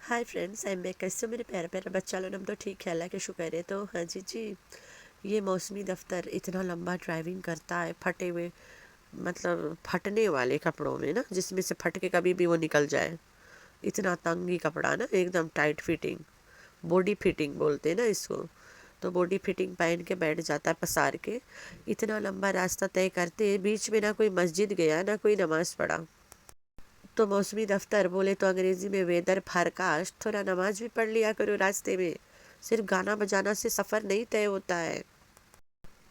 Hi friends, I am back. कैसे हो मेरे प्यारे प्यारे बच्चा लोग? हम तो ठीक है, अल्लाह के शुक्र है। तो हाँ जी, ये मौसमी दफ्तर इतना लंबा ड्राइविंग करता है फटे हुए, मतलब फटने वाले कपड़ों में ना, जिसमें से फट के कभी भी वो निकल जाए। इतना तंगी कपड़ा ना, एकदम टाइट फिटिंग, बॉडी फिटिंग बोलते हैं ना इसको। तो बॉडी फिटिंग पहन के बैठ जाता है पसार के। इतना लंबा रास्ता तय करते, बीच में ना कोई मस्जिद गया ना कोई नमाज़ पढ़ा। तो मौसमी दफ्तर बोले तो अंग्रेजी में वेदर फारकास्ट, थोड़ा नमाज भी पढ़ लिया करो रास्ते में। सिर्फ गाना बजाना से सफ़र नहीं तय होता है।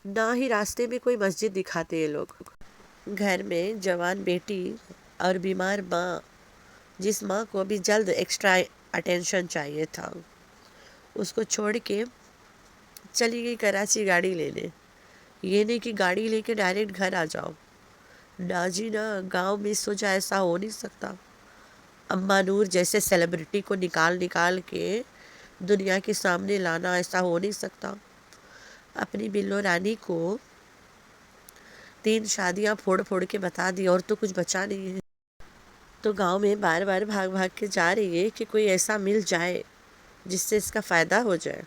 ना ही रास्ते में कोई मस्जिद दिखाते ये लोग। घर में जवान बेटी और बीमार माँ, जिस माँ को अभी जल्द एक्स्ट्रा अटेंशन चाहिए था, उसको छोड़ के चली गई कराची गाड़ी लेने। ये नहीं कि गाड़ी लेके डायरेक्ट घर आ जाओ। ना जी ना, गांव में सोचा ऐसा हो नहीं सकता। अम्मा नूर जैसे सेलिब्रिटी को निकाल निकाल के दुनिया के सामने लाना, ऐसा हो नहीं सकता। अपनी बिल्लो रानी को 3 शादियां फोड़ फोड़ के बता दी और तो कुछ बचा नहीं है। तो गांव में बार बार भाग भाग के जा रही है कि कोई ऐसा मिल जाए जिससे इसका फ़ायदा हो जाए।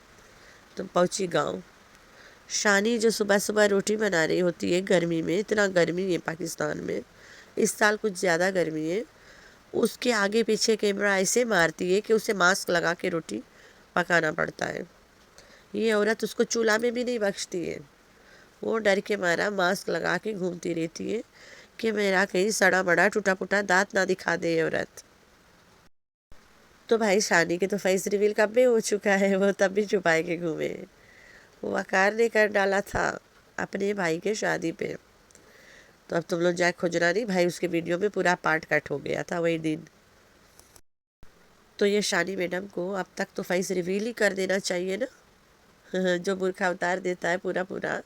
तो पहुंची गांव। शानी जो सुबह सुबह रोटी बना रही होती है गर्मी में, इतना गर्मी है पाकिस्तान में, इस साल कुछ ज़्यादा गर्मी है, उसके आगे पीछे कैमरा ऐसे मारती है कि उसे मास्क लगा के रोटी पकाना पड़ता है। ये औरत उसको चूल्हा में भी नहीं बख्शती है। वो डर के मारा मास्क लगा के घूमती रहती है कि मेरा कहीं सड़ा बड़ा टूटा फूटा दांत ना दिखा दे ये औरत। तो भाई शानी के तो फेस रिवील कब में हो चुका है, वो तब भी छुपाए के घूमे। वो वकार ने कर डाला था अपने भाई के शादी पे। तो अब तुम लोग जाए खुजरा नहीं भाई, उसके वीडियो में पूरा पार्ट कट हो गया था वही दिन। तो ये शानी मैडम को अब तक तो फेस रिवील ही कर देना चाहिए ना। जो बुर्खा उतार देता है पूरा पूरा,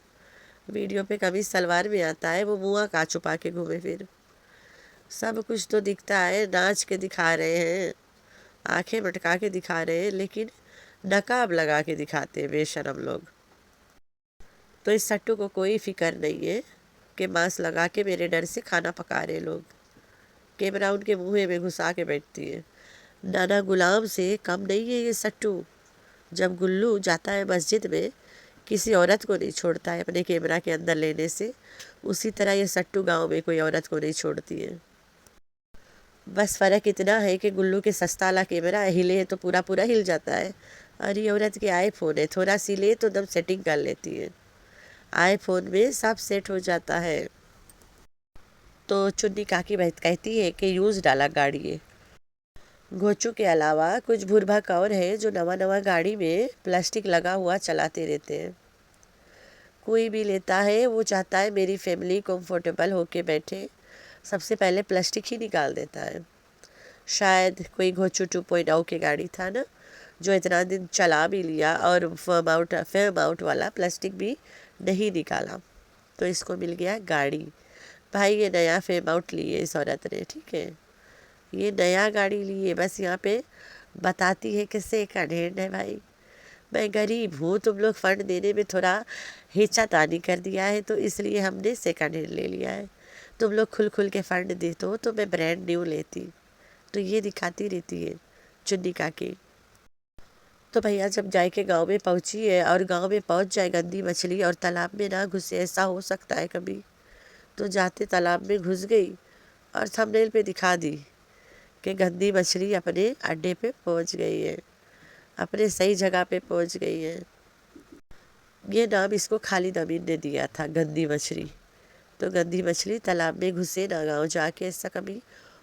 वीडियो पे कभी सलवार में आता है, वो मुँह का छुपा के घूमे फिर। सब कुछ तो दिखता है, नाच के दिखा रहे हैं, आंखें मटका के दिखा रहे हैं, लेकिन नकाब लगा के दिखाते हैं बेशरम लोग। तो इस सट्टू को कोई फिक्र नहीं है कि मांस लगा के मेरे डर से खाना पका रहे लोग। कैमरा उनके मुँह में घुसा के बैठती है। नाना गुलाम से कम नहीं है ये सट्टू। जब गुल्लू जाता है मस्जिद में, किसी औरत को नहीं छोड़ता है अपने कैमरा के अंदर लेने से, उसी तरह ये सट्टू गांव में कोई औरत को नहीं छोड़ती है। बस फ़र्क इतना है कि गुल्लू के सस्ता वाला कैमरा हिले तो पूरा पूरा हिल जाता है, और ये औरत के आईफोन है, थोड़ा सी ले तो दम सेटिंग कर लेती है। आईफोन में सब सेट हो जाता है। तो चुन्नी काकी बहत कहती है कि यूज़ डाला गाड़ी है। घोचू के अलावा कुछ भुरभक और है जो नवा नवा गाड़ी में प्लास्टिक लगा हुआ चलाते रहते हैं। कोई भी लेता है वो चाहता है मेरी फैमिली कंफर्टेबल होके बैठे, सबसे पहले प्लास्टिक ही निकाल देता है। शायद कोई घोचू 2.0 की गाड़ी था ना, जो इतना दिन चला भी लिया और फर्म आउट वाला प्लास्टिक भी नहीं निकाला, तो इसको मिल गया गाड़ी। भाई ये नया फेम आउट लिए इस औरत ने, ठीक है, ये नया गाड़ी लिए, बस यहाँ पे बताती है कि सेकंड हैंड है भाई। मैं गरीब हूँ, तुम लोग फ़ंड देने में थोड़ा हिचकतानी कर दिया है, तो इसलिए हमने सेकंड हैंड ले लिया है। तुम लोग खुल खुल के फ़ंड देते हो तो मैं ब्रांड न्यू लेती। तो ये दिखाती रहती है चुन्नी काकी। तो भैया जब जाए के गाँव में पहुँची है और गाँव में पहुँच जाए गंदी मछली और तालाब में ना घुसे, ऐसा हो सकता है कभी, तो जाते तालाब में घुस गई और थंबनेल पे दिखा दी कि गंदी मछली अपने अड्डे पे पहुँच गई है, अपने सही जगह पे पहुँच गई है। ये नाम इसको खालिद अमीन ने दिया था, गंदी मछली। तो गंदी मछली तालाब में घुसे ना गाँव जाके, ऐसा कभी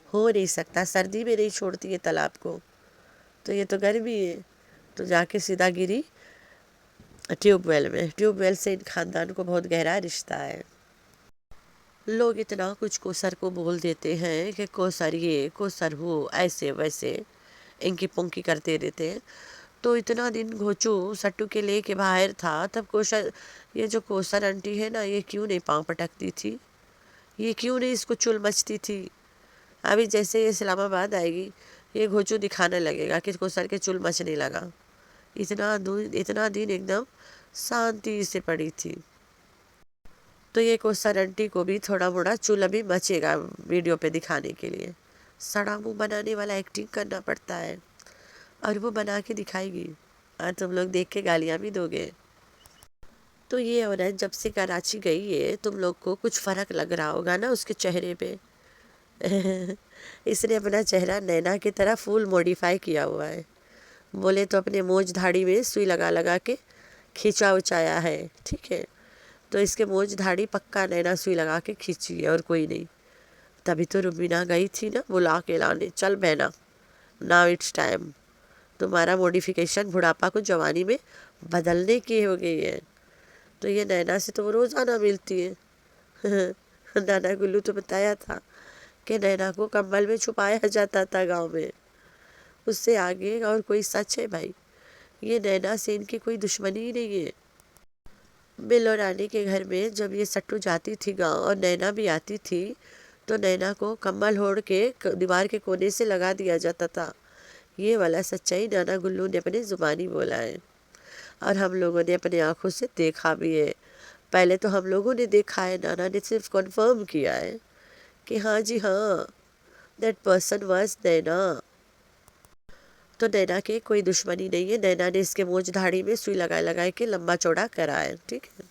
हो नहीं सकता। सर्दी में नहीं छोड़ती है तालाब को, तो ये तो गर्मी है। तो जाके सीधा गिरी ट्यूबवेल में। ट्यूबवेल से इन खानदान को बहुत गहरा रिश्ता है। लोग इतना कुछ कोसर को बोल देते हैं कि कोसर ये कोसर वो, ऐसे वैसे इंकी पुंकी करते रहते हैं। तो इतना दिन घोचू सट्टू के ले के बाहर था, तब कोसर, ये जो कोसर आंटी है ना, ये क्यों नहीं पाँव पटकती थी, ये क्यों नहीं इसको चुल मचती थी। अभी जैसे ये इस्लामाबाद आएगी, ये घोचू दिखाने लगेगा कि कोसर के चुल मचने लगा। इतना दिन एकदम शांति से पड़ी थी। तो ये कोसर आंटी को भी थोड़ा मोड़ा चुल अभी मचेगा वीडियो पे दिखाने के लिए। सड़ा मुँह बनाने वाला एक्टिंग करना पड़ता है। اور وہ بنا کے دکھائے گی اور تم لوگ دیکھ کے گالیاں بھی دو گے۔ تو یہ عورت جب سے کراچی گئی ہے تم لوگ کو کچھ فرق لگ رہا ہوگا نا اس کے چہرے پہ۔ اس نے اپنا چہرہ نینا کی طرح فل موڈیفائی کیا ہوا ہے، بولے تو اپنے موج دھاڑی میں سوئی لگا لگا کے کھینچا اچایا ہے، ٹھیک ہے؟ تو اس کے موج دھاڑی پکا نینا سوئی لگا کے کھینچی ہے اور کوئی نہیں۔ تبھی تو روبینہ گئی تھی نا بلا کے لانے، چل بہنا ناؤ اٹس ٹائم، تمہارا موڈیفیکیشن بڑھاپا کو جوانی میں بدلنے کی ہو گئی ہے۔ تو یہ نینا سے تو وہ روزانہ ملتی ہے۔ نانا گلو تو بتایا تھا کہ نینا کو کمبل میں چھپایا جاتا تھا گاؤں میں، اس سے آگے اور کوئی سچ ہے بھائی؟ یہ نینا سے ان کی کوئی دشمنی ہی نہیں ہے۔ بلو رانی کے گھر میں جب یہ سٹو جاتی تھی گاؤں اور نینا بھی آتی تھی تو نینا کو کمبل اوڑھ کے دیوار کے کونے سے لگا دیا جاتا تھا۔ یہ والا سچائی نانا گلو نے اپنے زبانی بولا ہے اور ہم لوگوں نے اپنے آنکھوں سے دیکھا بھی ہے۔ پہلے تو ہم لوگوں نے دیکھا ہے، نانا نے صرف کنفرم کیا ہے کہ ہاں جی ہاں دیٹ پرسن واز نینا۔ تو نینا کے کوئی دشمنی نہیں ہے، نینا نے اس کے موج دھاڑی میں سوئی لگائے کے لمبا چوڑا کرا ہے، ٹھیک ہے؟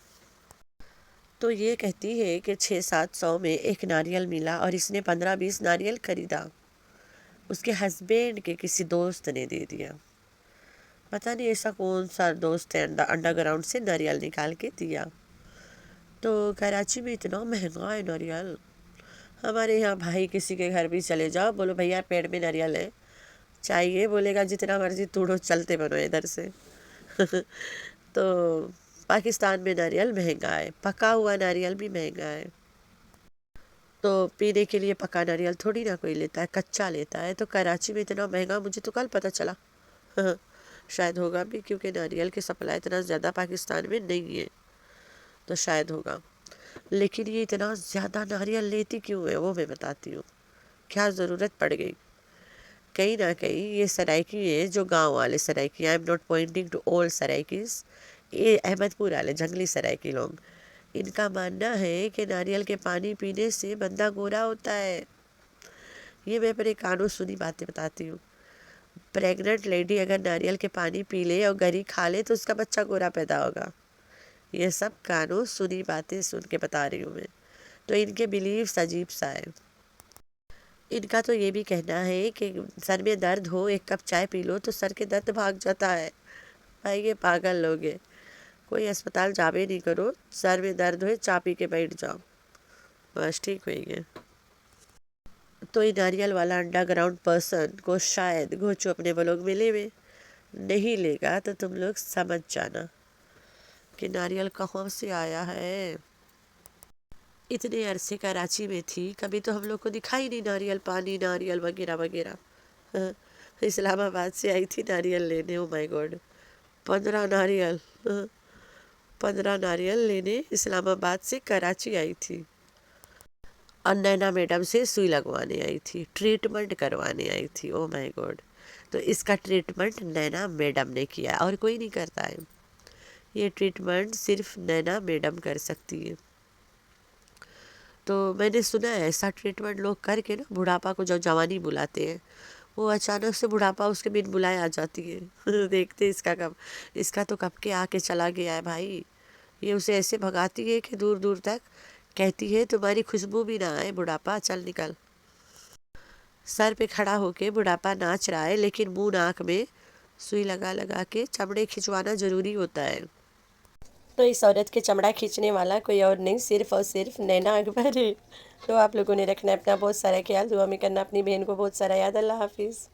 تو یہ کہتی ہے کہ 600-700 میں ایک ناریل ملا اور اس نے 15-20 ناریل خریدا، اس کے ہسبینڈ کے کسی دوست نے دے دیا۔ پتہ نہیں ایسا کون سا دوست ہے انڈر گراؤنڈ سے ناریل نکال کے دیا۔ تو کراچی میں اتنا مہنگا ہے ناریل، ہمارے یہاں بھائی کسی کے گھر بھی چلے جاؤ، بولو بھیا پیڑ میں ناریل ہے چاہیے، بولے گا جتنا مرضی توڑو چلتے بنو ادھر سے۔ تو پاکستان میں ناریل مہنگا ہے، پکا ہوا ناریل بھی مہنگا ہے۔ تو پینے کے لیے پکا ناریل تھوڑی نہ کوئی لیتا ہے، کچا لیتا ہے۔ تو کراچی میں اتنا مہنگا مجھے تو کل پتہ چلا، شاید ہوگا بھی کیونکہ ناریل کی سپلائی اتنا زیادہ پاکستان میں نہیں ہے، تو شاید ہوگا۔ لیکن یہ اتنا زیادہ ناریل لیتی کیوں ہے وہ میں بتاتی ہوں، کیا ضرورت پڑ گئی؟ کہیں نہ کہیں یہ سرائکی ہے جو گاؤں والے Saraiki, I am not pointing to all Saraikis, یہ احمد پور والے جنگلی سرائکی لوگ، ان کا ماننا ہے کہ ناریل کے پانی پینے سے بندہ گورا ہوتا ہے۔ یہ میں اپنے کانوں سنی باتیں بتاتی ہوں۔ پریگننٹ لیڈی اگر ناریل کے پانی پی لے اور گری کھا لے تو اس کا بچہ گورا پیدا ہوگا۔ یہ سب کانوں سنی باتیں سن کے بتا رہی ہوں میں۔ تو ان کے بیلیفز عجیب سا ہے۔ ان کا تو یہ بھی کہنا ہے کہ سر میں درد ہو ایک کپ چائے پی لو تو سر کے درد بھاگ جاتا ہے۔ بھائی یہ پاگل لوگ ہیں، کوئی اسپتال جاوے نہیں کرو، سر میں درد ہوئے چائے پی کے بیٹھ جاؤ بس ٹھیک ہوئیں گے۔ تو یہ ناریل والا انڈر گراؤنڈ پرسن کو شاید گھوچو اپنے بلوگ میں لے میں نہیں لے گا تو تم لوگ سمجھ جانا کہ ناریل کہاں سے آیا ہے۔ اتنے عرصے کراچی میں تھی، کبھی تو ہم لوگ کو دکھائی نہیں ناریل پانی، ناریل وغیرہ وغیرہ۔ اسلام آباد سے آئی تھی ناریل لینے، او مائی گاڈ، 15 ناریل، 15 ناریل لینے اسلام آباد سے کراچی آئی تھی، اور نینا میڈم سے سوئی لگوانے آئی تھی، ٹریٹمنٹ کروانے آئی تھی، او مائی گاڈ۔ تو اس کا ٹریٹمنٹ نینا میڈم نے کیا اور کوئی نہیں کرتا ہے، یہ ٹریٹمنٹ صرف نینا میڈم کر سکتی ہے۔ تو میں نے سنا ہے ایسا ٹریٹمنٹ لوگ کر کے نا بڑھاپا کو جو جوانی بلاتے ہیں، وہ اچانک سے بڑھاپا اس کے بن بلائے آ جاتی ہے۔ دیکھتے اس کا تو کب کے آ کے چلا گیا ہے بھائی، یہ اسے ایسے بھگاتی ہے کہ دور دور تک، کہتی ہے تمہاری خوشبو بھی نہ آئے بڑھاپا، چل نکل۔ سر پہ کھڑا ہو کے بڑھاپا ناچ رہا ہے لیکن منہ ناک میں سوئی لگا لگا کے چمڑے کھنچوانا ضروری ہوتا ہے۔ تو اس عورت کے چمڑا کھینچنے والا کوئی اور نہیں، صرف اور صرف نینا اکبر ہے۔ تو آپ لوگوں نے رکھنا ہے اپنا بہت سارا خیال، دعا میں کرنا اپنی بہن کو بہت سارا یاد۔ اللہ حافظ۔